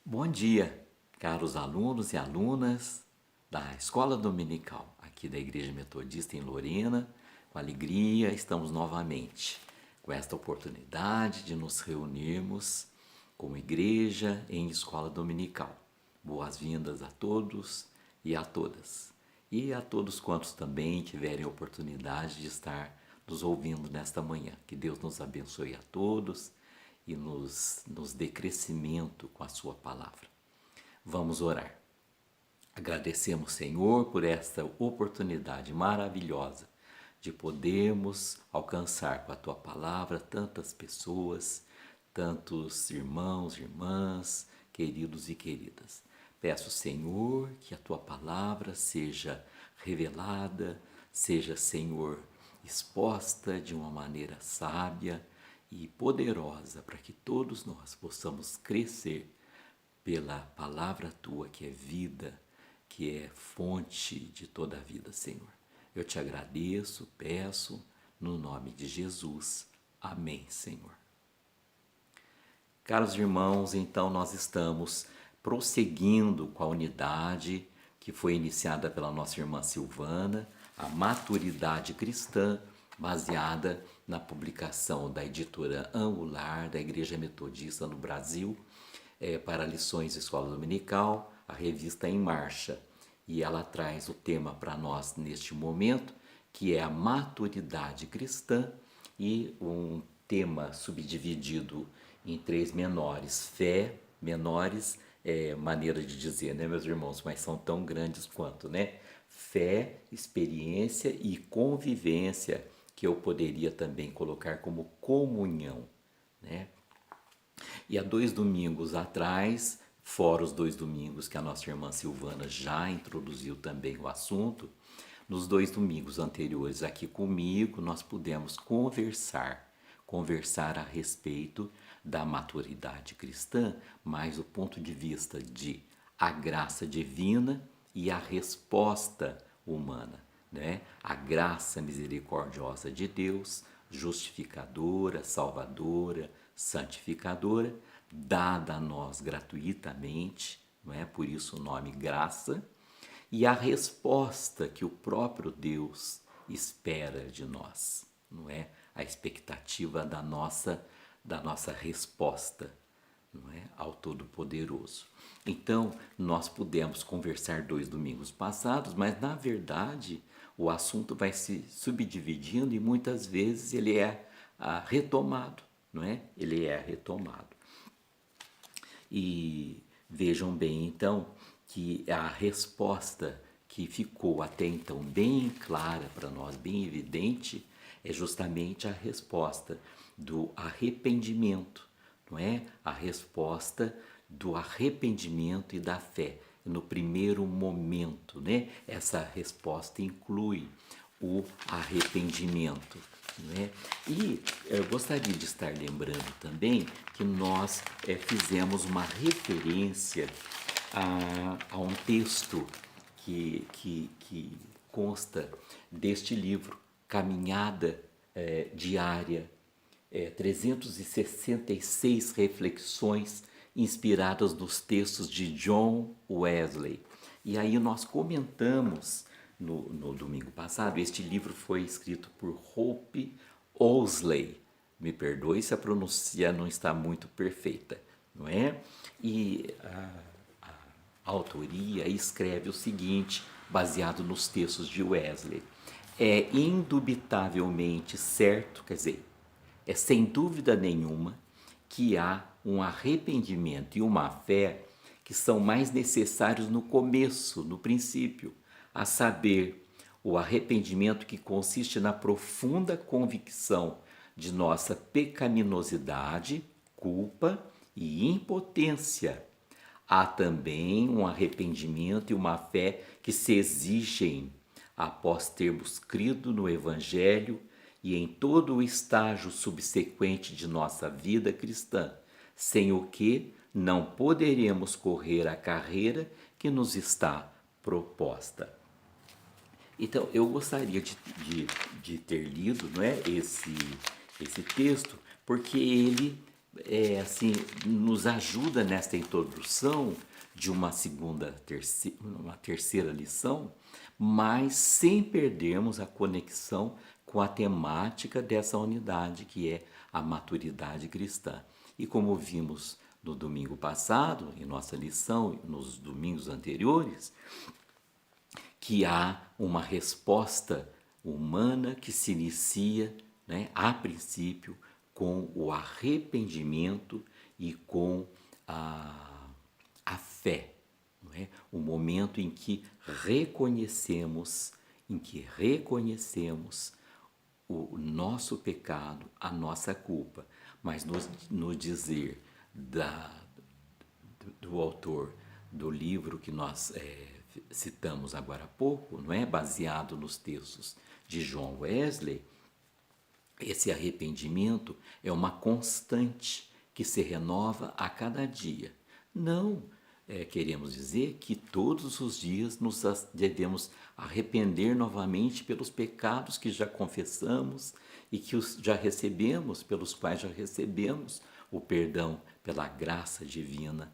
Bom dia, caros alunos e alunas da Escola Dominical, aqui da Igreja Metodista em Lorena. Com alegria, estamos novamente com esta oportunidade de nos reunirmos como igreja em escola dominical. Boas-vindas a todos e a todas. E a todos quantos também tiverem oportunidade de estar nos ouvindo nesta manhã. Que Deus nos abençoe a todos e nos dê crescimento com a sua palavra. Vamos orar. Agradecemos, Senhor, por esta oportunidade maravilhosa de podermos alcançar com a tua palavra tantas pessoas, tantos irmãos, irmãs, queridos e queridas. Peço, Senhor, que a tua palavra seja revelada, seja, Senhor, exposta de uma maneira sábia e poderosa para que todos nós possamos crescer pela palavra tua que é vida, que é fonte de toda a vida, Senhor. Eu te agradeço, peço, no nome de Jesus. Amém, Senhor. Caros irmãos, então nós estamos prosseguindo com a unidade que foi iniciada pela nossa irmã Silvana, a maturidade cristã, baseada na publicação da editora Angular da Igreja Metodista no Brasil, para lições de escola dominical, a revista Em Marcha. E ela traz o tema para nós neste momento, que é a maturidade cristã, e um tema subdividido em três menores. Fé, menores, maneira de dizer, né, meus irmãos, mas são tão grandes quanto, né? Fé, experiência e convivência, que eu poderia também colocar como comunhão, né? E há 2 domingos atrás, fora os 2 domingos que a nossa irmã Silvana já introduziu também o assunto, nos 2 domingos anteriores aqui comigo, nós pudemos conversar a respeito da maturidade cristã, mas do ponto de vista de a graça divina e a resposta humana, né? A graça misericordiosa de Deus, justificadora, salvadora, santificadora, dada a nós gratuitamente, não é? Por isso o nome graça, e a resposta que o próprio Deus espera de nós, não é? A expectativa da nossa resposta, não é? Ao Todo-Poderoso. Então, nós pudemos conversar 2 domingos passados, mas na verdade o assunto vai se subdividindo e muitas vezes ele é retomado, não é? Ele é retomado. E vejam bem, então, que a resposta que ficou até então bem clara para nós, bem evidente, é justamente a resposta do arrependimento, não é? A resposta do arrependimento e da fé. No primeiro momento, né? Essa resposta inclui o arrependimento, né? E eu gostaria de estar lembrando também que nós fizemos uma referência a um texto que consta deste livro, Caminhada Diária, 366 reflexões inspiradas nos textos de John Wesley. E aí nós comentamos no domingo passado, este livro foi escrito por Hope Owsley. Me perdoe se a pronúncia não está muito perfeita, não é? E a autoria escreve o seguinte, baseado nos textos de Wesley: é indubitavelmente certo, quer dizer, é sem dúvida nenhuma que há um arrependimento e uma fé que são mais necessários no começo, no princípio, a saber, o arrependimento que consiste na profunda convicção de nossa pecaminosidade, culpa e impotência. Há também um arrependimento e uma fé que se exigem após termos crido no Evangelho e em todo o estágio subsequente de nossa vida cristã, sem o que não poderemos correr a carreira que nos está proposta. Então, eu gostaria de ter lido, não é, esse texto, porque ele assim, nos ajuda nesta introdução de uma uma terceira lição, mas sem perdermos a conexão com a temática dessa unidade, que é a maturidade cristã. E como vimos no domingo passado, em nossa lição, nos domingos anteriores, que há uma resposta humana que se inicia, né, a princípio, com o arrependimento e com a fé. Não é? O momento em que reconhecemos o nosso pecado, a nossa culpa, mas no dizer do autor do livro que nós citamos agora há pouco, não é, baseado nos textos de John Wesley, esse arrependimento é uma constante que se renova a cada dia. Não queremos dizer que todos os dias nos devemos arrepender novamente pelos pecados que já confessamos e que já recebemos, pelos quais já recebemos o perdão pela graça divina,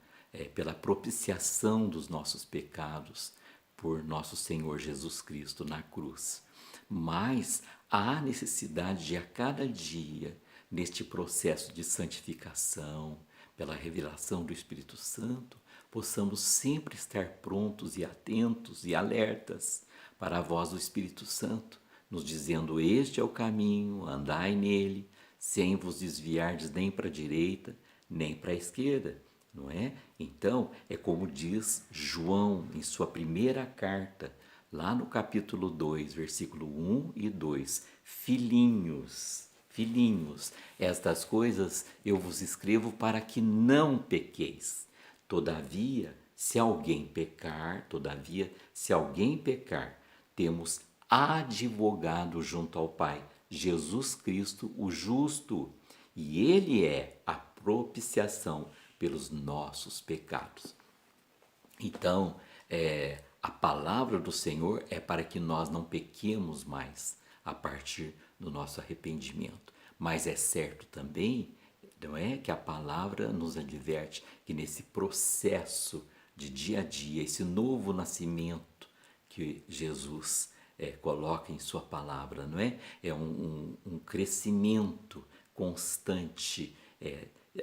pela propiciação dos nossos pecados por nosso Senhor Jesus Cristo na cruz. Mas há necessidade de a cada dia, neste processo de santificação, pela revelação do Espírito Santo, possamos sempre estar prontos e atentos e alertas para a voz do Espírito Santo, nos dizendo: este é o caminho, andai nele, sem vos desviardes nem para a direita, nem para a esquerda, não é? Então, é como diz João em sua primeira carta, lá no capítulo 2, versículo 1 e 2, filhinhos, filhinhos, estas coisas eu vos escrevo para que não pequeis. Todavia, se alguém pecar, temos advogado junto ao Pai, Jesus Cristo, o justo, e ele é a propiciação pelos nossos pecados. Então, a palavra do Senhor é para que nós não pequemos mais a partir do nosso arrependimento. Mas é certo também, não é, que a palavra nos adverte que nesse processo de dia a dia, esse novo nascimento que Jesus coloca em sua palavra, não é? É um crescimento constante,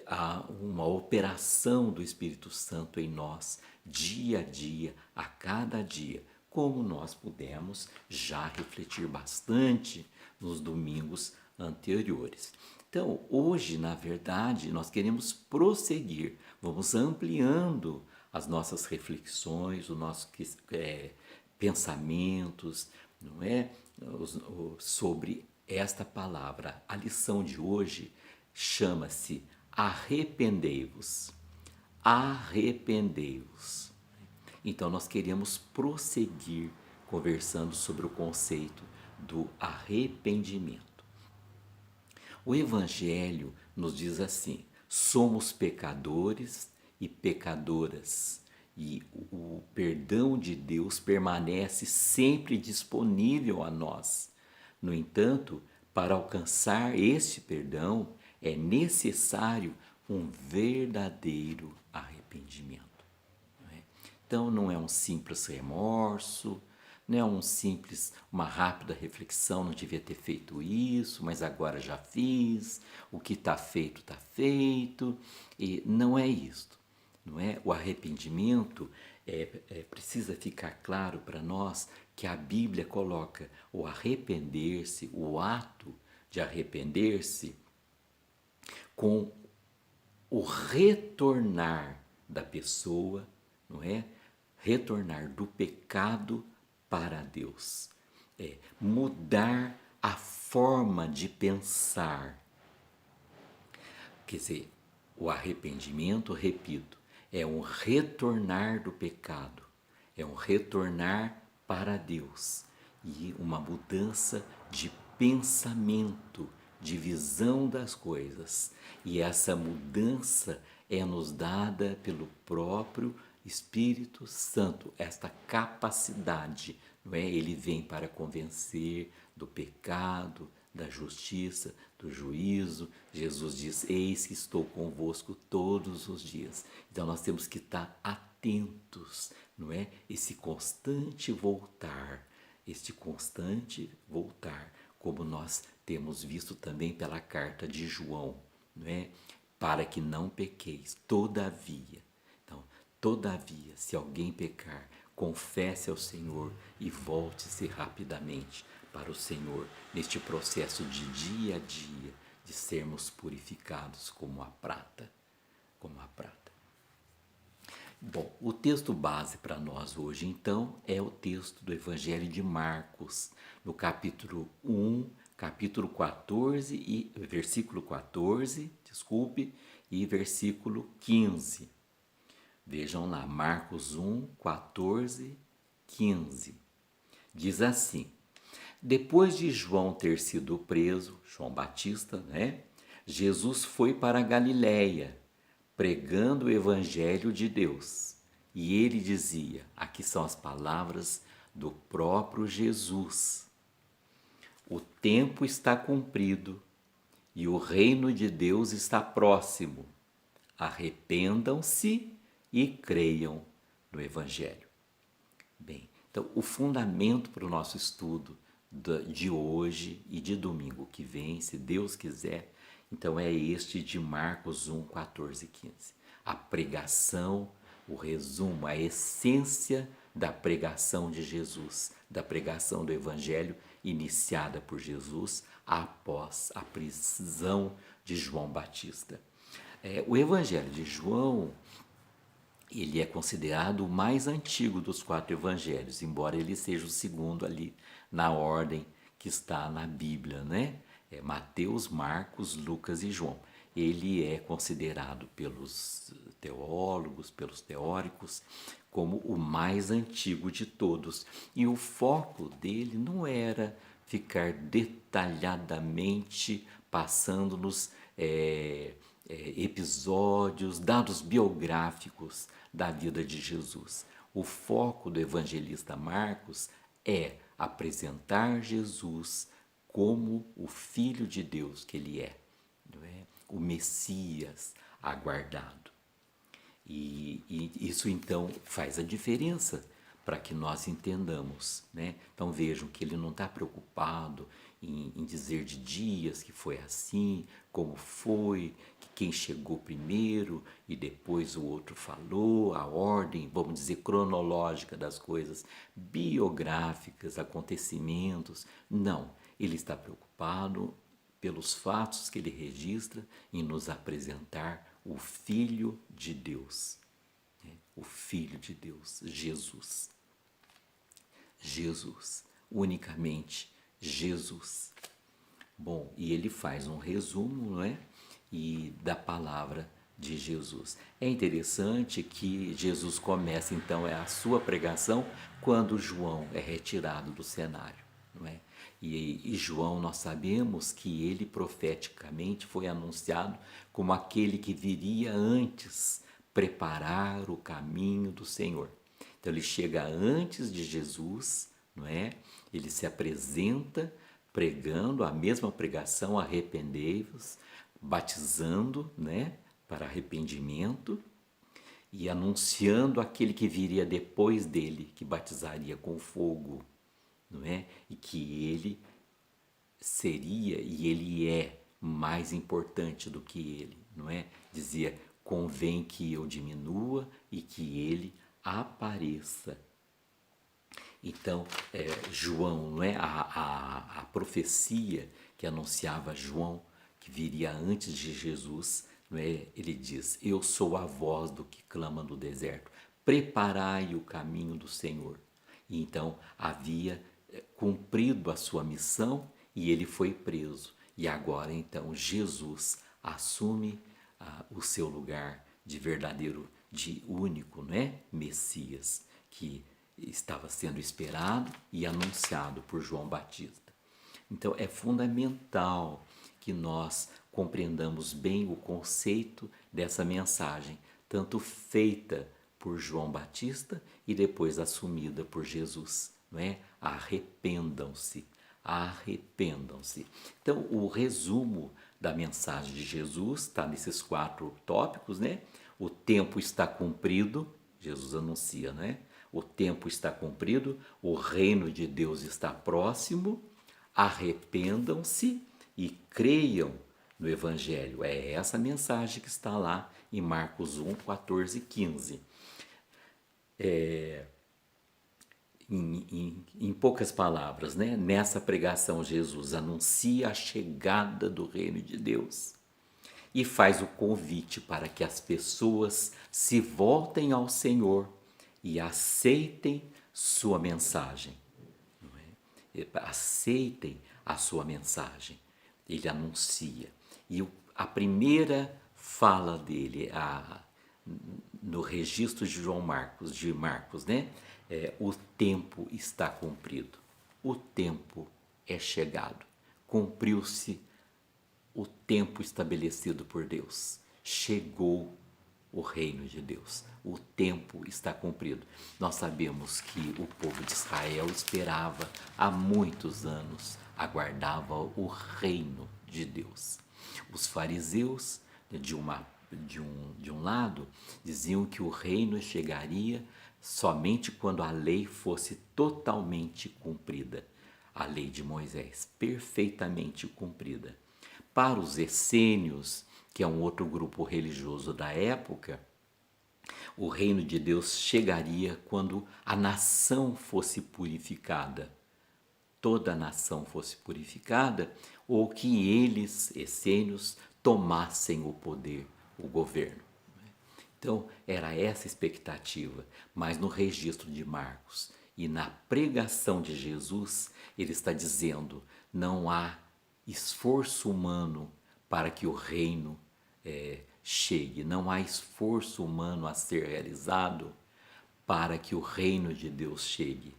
há uma operação do Espírito Santo em nós, dia a dia, a cada dia, como nós pudemos já refletir bastante nos domingos anteriores. Então, hoje, na verdade, nós queremos prosseguir, vamos ampliando as nossas reflexões, os nossos pensamentos, não é? Sobre esta palavra. A lição de hoje chama-se arrependei-vos. Arrependei-vos. Então, nós queremos prosseguir conversando sobre o conceito do arrependimento. O Evangelho nos diz assim: somos pecadores e pecadoras, e o perdão de Deus permanece sempre disponível a nós. No entanto, para alcançar este perdão, é necessário um verdadeiro arrependimento. Então não é um simples remorso, não é uma rápida reflexão, não devia ter feito isso, mas agora já fiz, o que está feito, e não é isto, não é? O arrependimento precisa ficar claro para nós que a Bíblia coloca o arrepender-se, o ato de arrepender-se, com o retornar da pessoa, não é? Retornar do pecado para Deus. Mudar a forma de pensar. Quer dizer, o arrependimento, repito, é um retornar do pecado, é um retornar para Deus e uma mudança de pensamento, de visão das coisas. E essa mudança é nos dada pelo próprio Espírito Santo, esta capacidade, não é? Ele vem para convencer do pecado, da justiça, do juízo. Jesus diz: eis que estou convosco todos os dias. Então nós temos que estar atentos, não é? Esse constante voltar, como nós temos visto também pela carta de João, não é? Para que não pequeis, todavia. Então, todavia, se alguém pecar, confesse ao Senhor e volte-se rapidamente para o Senhor, neste processo de dia a dia, de sermos purificados como a prata, como a prata. Bom, o texto base para nós hoje, então, é o texto do Evangelho de Marcos, no capítulo 1, capítulo 14 e versículo 14, e versículo 15. Vejam lá, Marcos 1, 14, 15. Diz assim: depois de João ter sido preso, João Batista, né? Jesus foi para a Galiléia, pregando o evangelho de Deus. E ele dizia, aqui são as palavras do próprio Jesus: o tempo está cumprido e o reino de Deus está próximo. Arrependam-se e creiam no evangelho. Bem, então o fundamento para o nosso estudo de hoje e de domingo que vem, se Deus quiser, então é este de Marcos 1, 14 e 15. A pregação, o resumo, a essência da pregação de Jesus, da pregação do Evangelho iniciada por Jesus após a prisão de João Batista. O Evangelho de João, ele é considerado o mais antigo dos 4 evangelhos, embora ele seja o segundo ali na ordem que está na Bíblia, né? Mateus, Marcos, Lucas e João. Ele é considerado pelos teólogos, pelos teóricos, como o mais antigo de todos. E o foco dele não era ficar detalhadamente passando-nos episódios, dados biográficos da vida de Jesus. O foco do evangelista Marcos é apresentar Jesus como o Filho de Deus que ele é, não é? O Messias aguardado. E isso então faz a diferença para que nós entendamos, né? Então vejam que ele não está preocupado em dizer de dias que foi assim, como foi, que quem chegou primeiro e depois o outro falou, a ordem, vamos dizer, cronológica das coisas, biográficas, acontecimentos. Não, ele está preocupado pelos fatos que ele registra em nos apresentar o Filho de Deus, né? O Filho de Deus, Jesus. Jesus, unicamente Jesus. Bom, e ele faz um resumo, não é? E da palavra de Jesus. É interessante que Jesus começa então a sua pregação quando João é retirado do cenário, não é? E João, nós sabemos que ele profeticamente foi anunciado como aquele que viria antes preparar o caminho do Senhor. Então ele chega antes de Jesus, não é? Ele se apresenta pregando a mesma pregação, arrependei-vos, batizando, né, para arrependimento e anunciando aquele que viria depois dele, que batizaria com fogo, não é? E que ele seria e ele é mais importante do que ele, não é? Dizia: convém que eu diminua e que ele apareça. Então, João, não é? A profecia que anunciava João, que viria antes de Jesus, não é? Ele diz: eu sou a voz do que clama no deserto, preparai o caminho do Senhor. E então havia cumprido a sua missão e ele foi preso. E agora então Jesus assume o seu lugar de verdadeiro, de único, né? Messias, que estava sendo esperado e anunciado por João Batista. Então é fundamental que nós compreendamos bem o conceito dessa mensagem, tanto feita por João Batista e depois assumida por Jesus, não é? Arrependam-se, arrependam-se. Então, o resumo da mensagem de Jesus está nesses 4 tópicos, né? O tempo está cumprido, Jesus anuncia, né? O tempo está cumprido, o reino de Deus está próximo, arrependam-se e creiam no Evangelho. É essa mensagem que está lá em Marcos 1, 14 e 15. Em poucas palavras, né? Nessa pregação, Jesus anuncia a chegada do reino de Deus e faz o convite para que as pessoas se voltem ao Senhor e aceitem sua mensagem. Não é? Aceitem a sua mensagem. Ele anuncia. E a primeira fala dele, no registro de Marcos, né? O tempo está cumprido. O tempo é chegado. Cumpriu-se o tempo estabelecido por Deus. Chegou o reino de Deus. O tempo está cumprido. Nós sabemos que o povo de Israel esperava há muitos anos, aguardava o reino de Deus. Os fariseus, de um lado, diziam que o reino chegaria somente quando a lei fosse totalmente cumprida. A lei de Moisés, perfeitamente cumprida. Para os essênios, que é um outro grupo religioso da época, o reino de Deus chegaria quando a nação fosse purificada. Toda a nação fosse purificada, ou que eles, essênios, tomassem o poder, o governo. Então, era essa a expectativa, mas no registro de Marcos e na pregação de Jesus, ele está dizendo: não há esforço humano para que o reino chegue, não há esforço humano a ser realizado para que o reino de Deus chegue,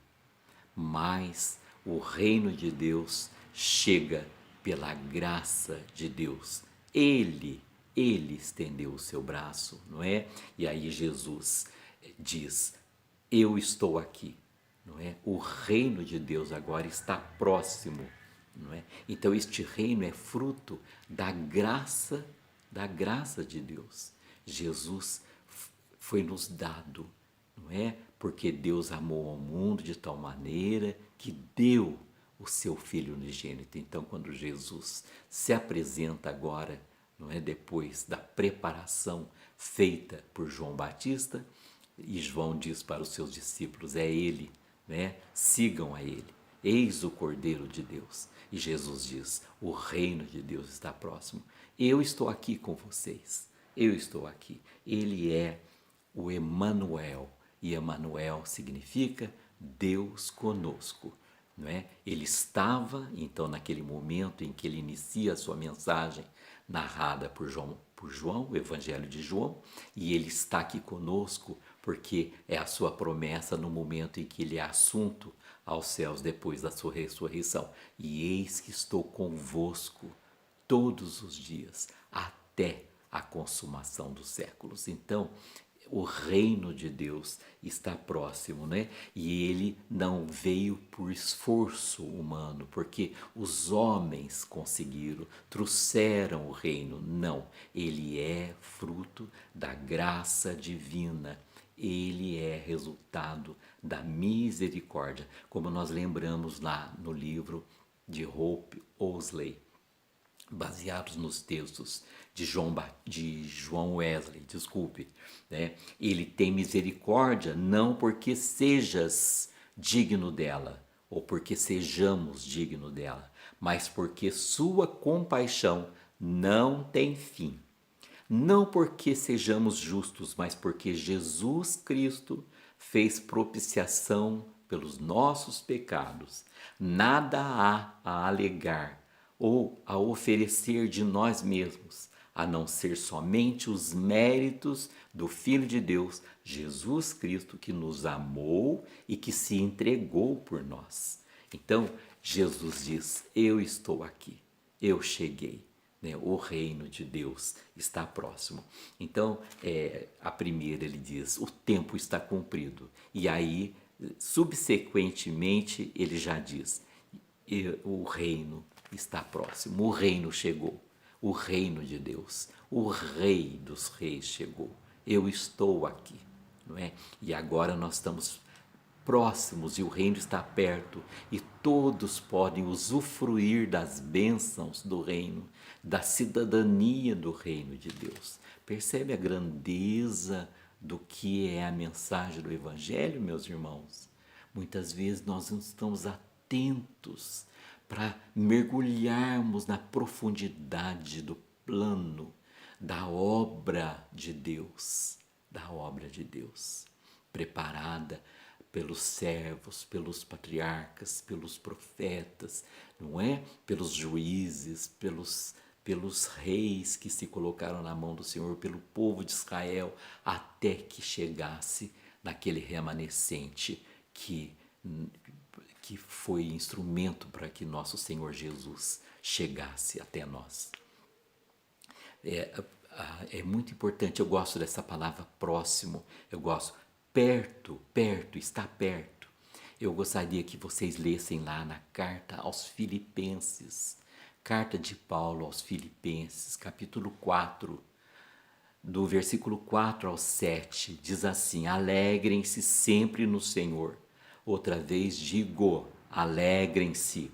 mas o reino de Deus chega pela graça de Deus. Ele estendeu o seu braço, não é? E aí Jesus diz: eu estou aqui, não é? O reino de Deus agora está próximo, não é? Então este reino é fruto da graça de Deus. Jesus foi nos dado, não é? Porque Deus amou ao mundo de tal maneira que deu o seu Filho unigênito. Então, quando Jesus se apresenta agora, não é, depois da preparação feita por João Batista, e João diz para os seus discípulos: é ele, né? Sigam a ele. Eis o Cordeiro de Deus. E Jesus diz: o reino de Deus está próximo. Eu estou aqui com vocês. Eu estou aqui. Ele é o Emanuel. E Emanuel significa Deus conosco. Não é? Ele estava, então, naquele momento em que ele inicia a sua mensagem, narrada por João, o Evangelho de João, e ele está aqui conosco porque é a sua promessa no momento em que ele é assunto aos céus depois da sua ressurreição. E eis que estou convosco todos os dias, até a consumação dos séculos. Então, o reino de Deus está próximo, né? E ele não veio por esforço humano, porque os homens conseguiram, trouxeram o reino. Não, ele é fruto da graça divina. Ele é resultado da misericórdia, como nós lembramos lá no livro de Hope Owsley, baseados nos textos de João Wesley, desculpe, né? Ele tem misericórdia não porque sejas digno dela, ou porque sejamos digno dela, mas porque sua compaixão não tem fim. Não porque sejamos justos, mas porque Jesus Cristo fez propiciação pelos nossos pecados. Nada há a alegar ou a oferecer de nós mesmos, a não ser somente os méritos do Filho de Deus, Jesus Cristo, que nos amou e que se entregou por nós. Então, Jesus diz: eu estou aqui, eu cheguei. O reino de Deus está próximo. Então, a primeira ele diz: o tempo está cumprido. E aí, subsequentemente, ele já diz: e o reino está próximo, o reino chegou, o reino de Deus, o Rei dos Reis chegou. Eu estou aqui, não é? E agora nós estamos próximos e o reino está perto e todos podem usufruir das bênçãos do reino, da cidadania do reino de Deus. Percebe a grandeza do que é a mensagem do Evangelho, meus irmãos? Muitas vezes nós não estamos atentos para mergulharmos na profundidade do plano, da obra de Deus, preparada pelos servos, pelos patriarcas, pelos profetas, não é? Pelos juízes, pelos reis que se colocaram na mão do Senhor, pelo povo de Israel, até que chegasse naquele remanescente que foi instrumento para que nosso Senhor Jesus chegasse até nós. É muito importante, eu gosto dessa palavra próximo, eu gosto perto, está perto. Eu gostaria que vocês lessem lá na carta aos Filipenses, carta de Paulo aos Filipenses, capítulo 4, do versículo 4 ao 7, diz assim: alegrem-se sempre no Senhor. Outra vez digo, alegrem-se.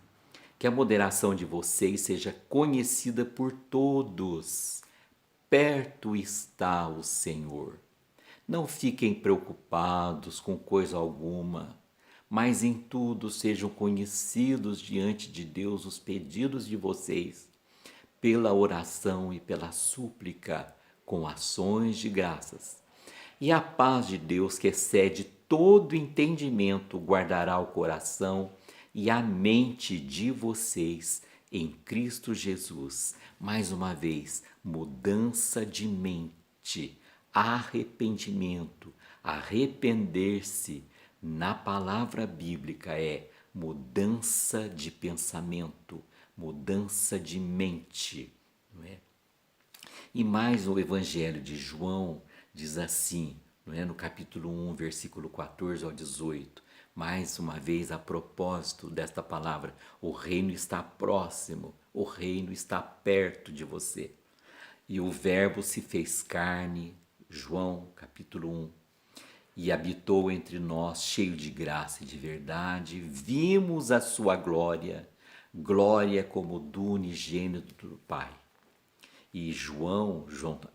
Que a moderação de vocês seja conhecida por todos. Perto está o Senhor. Não fiquem preocupados com coisa alguma, mas em tudo sejam conhecidos diante de Deus os pedidos de vocês, pela oração e pela súplica, com ações de graças. E a paz de Deus, que excede todo entendimento, guardará o coração e a mente de vocês em Cristo Jesus. Mais uma vez, mudança de mente, arrependimento, arrepender-se na palavra bíblica é mudança de pensamento, mudança de mente, não é? E mais o Evangelho de João diz assim, não é? No capítulo 1, versículo 14 ao 18, mais uma vez a propósito desta palavra, o reino está próximo, o reino está perto de você. E o verbo se fez carne, João capítulo 1, e habitou entre nós, cheio de graça e de verdade, vimos a sua glória, glória como do unigênito do Pai. E João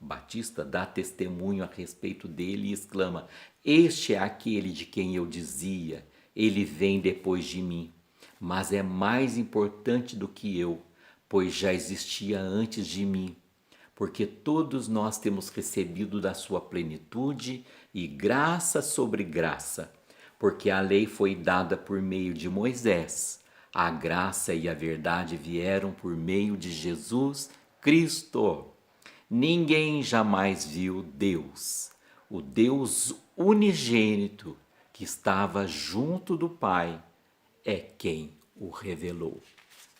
Batista dá testemunho a respeito dele e exclama: este é aquele de quem eu dizia, ele vem depois de mim, mas é mais importante do que eu, pois já existia antes de mim. Porque todos nós temos recebido da sua plenitude e graça sobre graça, porque a lei foi dada por meio de Moisés, a graça e a verdade vieram por meio de Jesus Cristo. Ninguém jamais viu Deus, o Deus unigênito que estava junto do Pai, é quem o revelou,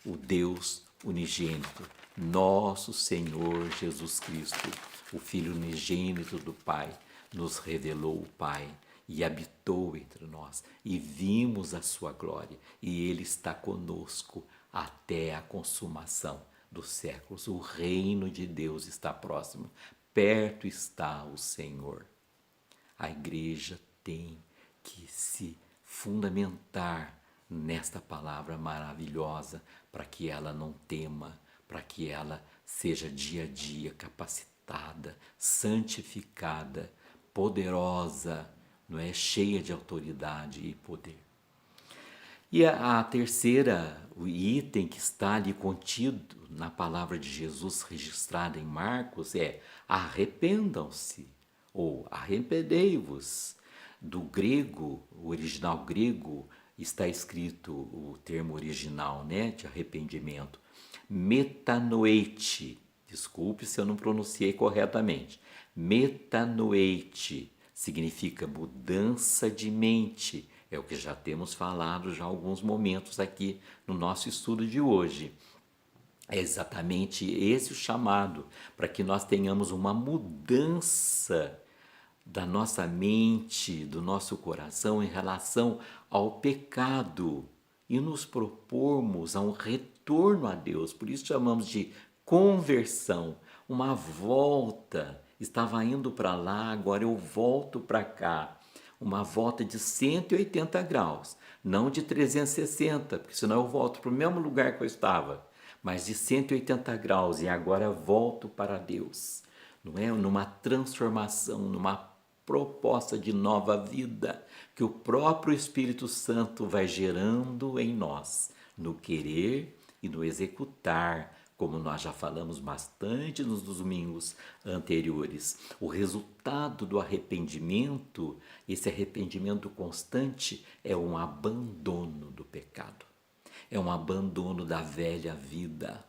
o Deus unigênito, nosso Senhor Jesus Cristo, o Filho unigênito do Pai, nos revelou o Pai e habitou entre nós e vimos a sua glória e Ele está conosco até a consumação dos séculos. O reino de Deus está próximo, perto está o Senhor. A igreja tem que se fundamentar nesta palavra maravilhosa para que ela não tema, para que ela seja dia a dia capacitada, santificada, poderosa, não é? Cheia de autoridade e poder. E a terceira, o item que está ali contido na palavra de Jesus registrada em Marcos é arrependam-se ou arrependei-vos. Do grego, o original grego, está escrito o termo original, né, de arrependimento, metanoete. Desculpe se eu não pronunciei corretamente. Metanoete significa mudança de mente. É o que já temos falado já há alguns momentos aqui no nosso estudo de hoje. É exatamente esse o chamado, para que nós tenhamos uma mudança da nossa mente, do nosso coração em relação ao pecado e nos propormos a um retorno a Deus. Por isso chamamos de conversão, uma volta. Estava indo para lá, agora eu volto para cá. Uma volta de 180 graus, não de 360, porque senão eu volto para o mesmo lugar que eu estava, mas de 180 graus e agora volto para Deus. Não é? Numa transformação, numa proposta de nova vida que o próprio Espírito Santo vai gerando em nós, no querer e no executar, como nós já falamos bastante nos domingos anteriores. O resultado do arrependimento, esse arrependimento constante, é um abandono do pecado, é um abandono da velha vida,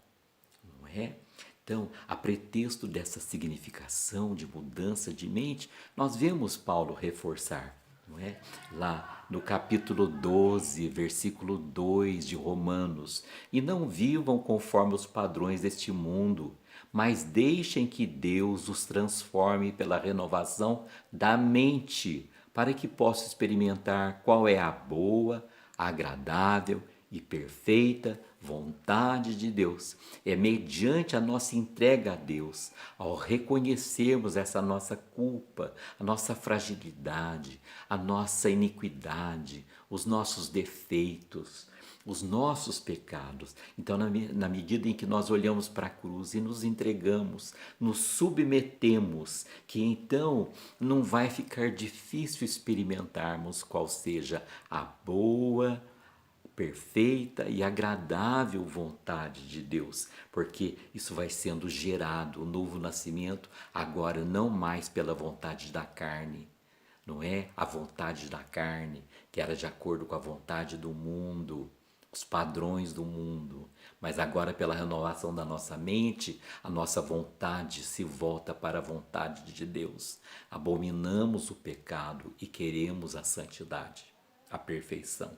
não é? Então, a pretexto dessa significação de mudança de mente, nós vemos Paulo reforçar, não é? Lá no capítulo 12, versículo 2 de Romanos: e não vivam conforme os padrões deste mundo, mas deixem que Deus os transforme pela renovação da mente, para que possam experimentar qual é a boa, agradável e perfeita vontade de Deus. É mediante a nossa entrega a Deus, ao reconhecermos essa nossa culpa, a nossa fragilidade, a nossa iniquidade, os nossos defeitos, os nossos pecados. Então, na medida em que nós olhamos para a cruz e nos entregamos, nos submetemos, que então não vai ficar difícil experimentarmos qual seja a boa, perfeita e agradável vontade de Deus, porque isso vai sendo gerado, o novo nascimento, agora não mais pela vontade da carne, não é a vontade da carne, que era de acordo com a vontade do mundo, os padrões do mundo, mas agora pela renovação da nossa mente, a nossa vontade se volta para a vontade de Deus. Abominamos o pecado e queremos a santidade, a perfeição.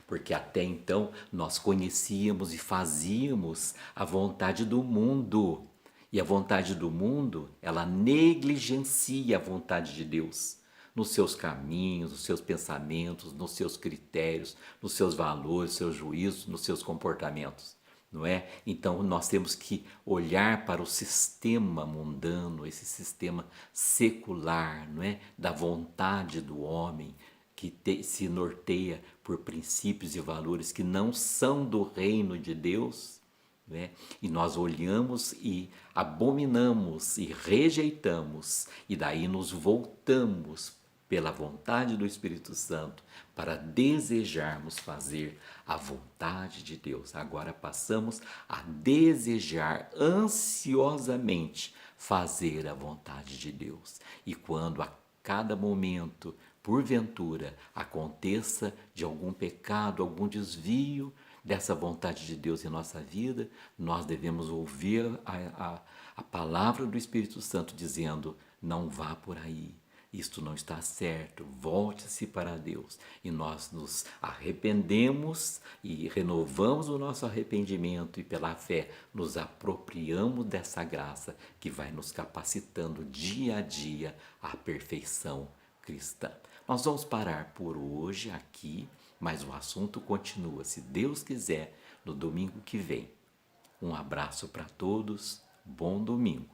Porque até então nós conhecíamos e fazíamos a vontade do mundo. E a vontade do mundo, ela negligencia a vontade de Deus nos seus caminhos, nos seus pensamentos, nos seus critérios, nos seus valores, nos seus juízos, nos seus comportamentos, não é? Então nós temos que olhar para o sistema mundano, esse sistema secular, não é? Da vontade do homem, que se norteia por princípios e valores que não são do reino de Deus, né? E nós olhamos e abominamos e rejeitamos, e daí nos voltamos pela vontade do Espírito Santo para desejarmos fazer a vontade de Deus. Agora passamos a desejar ansiosamente fazer a vontade de Deus. E quando a cada momento, porventura, aconteça de algum pecado, algum desvio dessa vontade de Deus em nossa vida, nós devemos ouvir a palavra do Espírito Santo dizendo: não vá por aí, isto não está certo, volte-se para Deus. E nós nos arrependemos e renovamos o nosso arrependimento e pela fé nos apropriamos dessa graça que vai nos capacitando dia a dia à perfeição cristã. Nós vamos parar por hoje aqui, mas o assunto continua, se Deus quiser, no domingo que vem. Um abraço para todos, bom domingo.